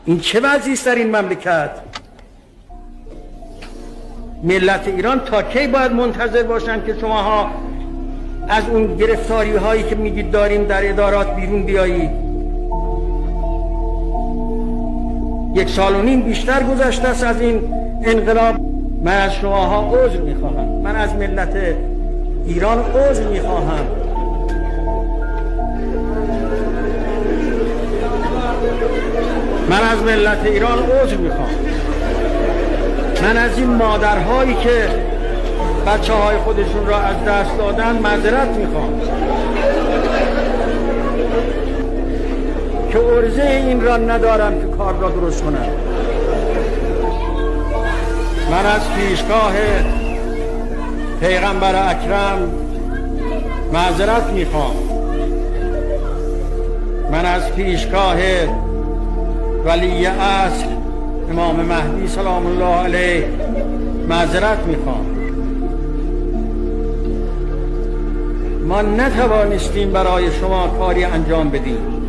این چه وضعی است در این مملکت؟ ملت ایران تا کی باید منتظر باشن که شماها از اون گرفتاری هایی که میگید داریم در ادارات بیرون بیایید؟ 1.5 سال بیشتر گذشته است از این انقلاب. من از شماها عذر میخواهم، من از ملت ایران عذر میخواهم. من از ملت ایران عذر میخواهم. من از این مادرهایی که بچه های خودشون را از دست دادن معذرت میخوام که عرضه این را ندارم که کار را درست کنم. من از پیشگاه پیغمبر اکرم معذرت میخوام. من از پیشگاه ولی عصر امام مهدی سلام الله علیه معذرت میخوام. ما نتوانستیم برای شما کاری انجام بدیم.